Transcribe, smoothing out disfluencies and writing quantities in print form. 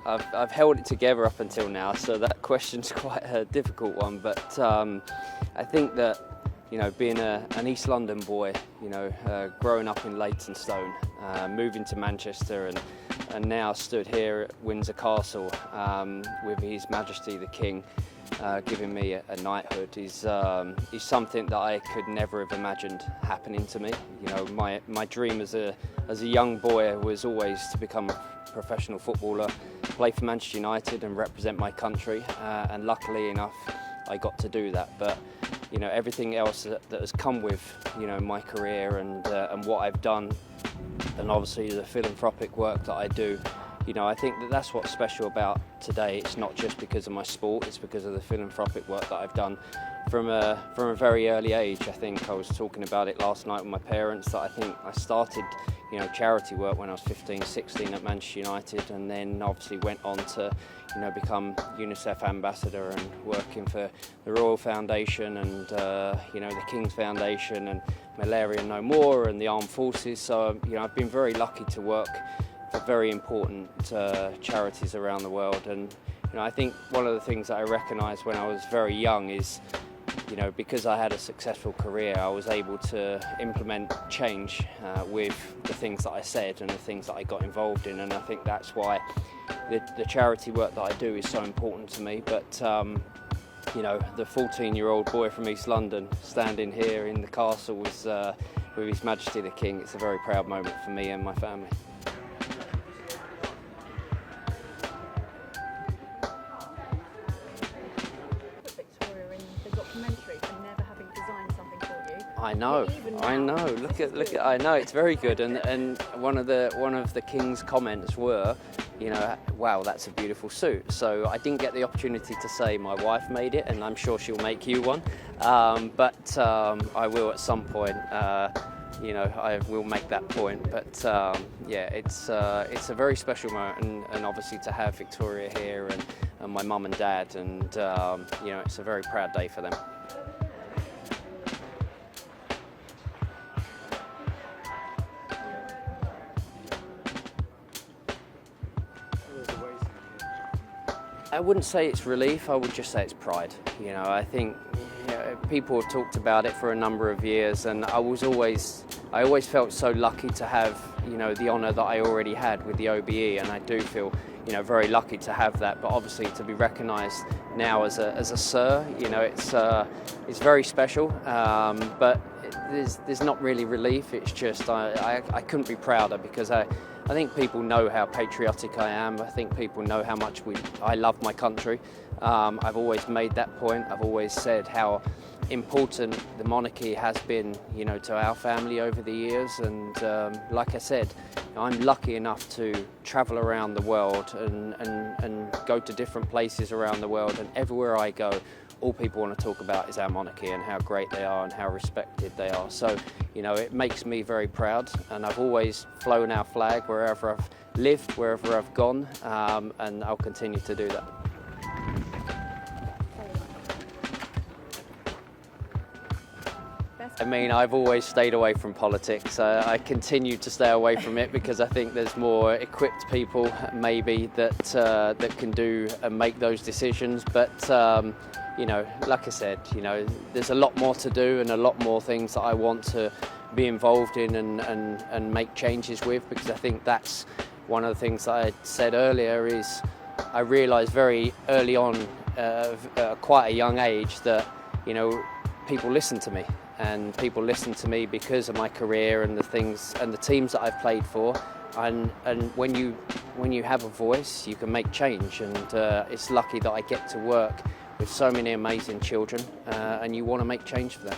I've held it together up until now, so that question's quite a difficult one. But I think that, you know, being an East London boy, you know, growing up in Leytonstone, moving to Manchester, and now stood here at Windsor Castle with His Majesty the King, giving me a knighthood is something that I could never have imagined happening to me. You know, my dream as a young boy was always to become a professional footballer, play for Manchester United and represent my country, and luckily enough I got to do that. But you know, everything else that has come with, you know, my career and what I've done, and obviously the philanthropic work that I do, you know, I think that that's what's special about today. It's not just because of my sport, it's because of the philanthropic work that I've done from a very early age. I think I was talking about it last night with my parents, that I think I started, you know, charity work when I was 15, 16 at Manchester United, and then obviously went on to, you know, become UNICEF ambassador and working for the Royal Foundation and, you know, the King's Foundation and Malaria No More and the Armed Forces. So, you know, I've been very lucky to work for very important charities around the world. And, you know, I think one of the things that I recognised when I was very young is, you know, because I had a successful career, I was able to implement change with the things that I said and the things that I got involved in. And I think that's why the charity work that I do is so important to me. But you know, the 14-year-old boy from East London standing here in the castle with His Majesty the King, it's a very proud moment for me and my family. I know. I know. It's very good, and one of the King's comments were, you know, wow, that's a beautiful suit. So I didn't get the opportunity to say my wife made it, and I'm sure she'll make you one. But I will at some point. You know, I will make that point. But yeah, it's a very special moment, and obviously to have Victoria here and my mum and dad, and you know, it's a very proud day for them. I wouldn't say it's relief, I would just say it's pride. You know, I think, you know, people have talked about it for a number of years, and I always felt so lucky to have, you know, the honour that I already had with the OBE, and I do feel, you know, very lucky to have that. But obviously to be recognised now as a Sir, you know, it's very special. But there's not really relief. It's just I couldn't be prouder, because I think people know how patriotic I am. I think people know how much I love my country. I've always made that point. I've always said how important the monarchy has been, you know, to our family over the years. And like I said, I'm lucky enough to travel around the world and go to different places around the world. And everywhere I go, all people want to talk about is our monarchy and how great they are and how respected they are. So, you know, it makes me very proud, and I've always flown our flag wherever I've lived, wherever I've gone, and I'll continue to do that. I mean, I've always stayed away from politics. I continue to stay away from it because I think there's more equipped people maybe that can do and make those decisions. But you know, like I said, you know, there's a lot more to do and a lot more things that I want to be involved in and make changes with, because I think that's one of the things that I said earlier is I realised very early on, quite a young age, that, you know, people listen to me. And people listen to me because of my career and the things and the teams that I've played for, and when you have a voice, you can make change. And it's lucky that I get to work with so many amazing children, and you want to make change for them.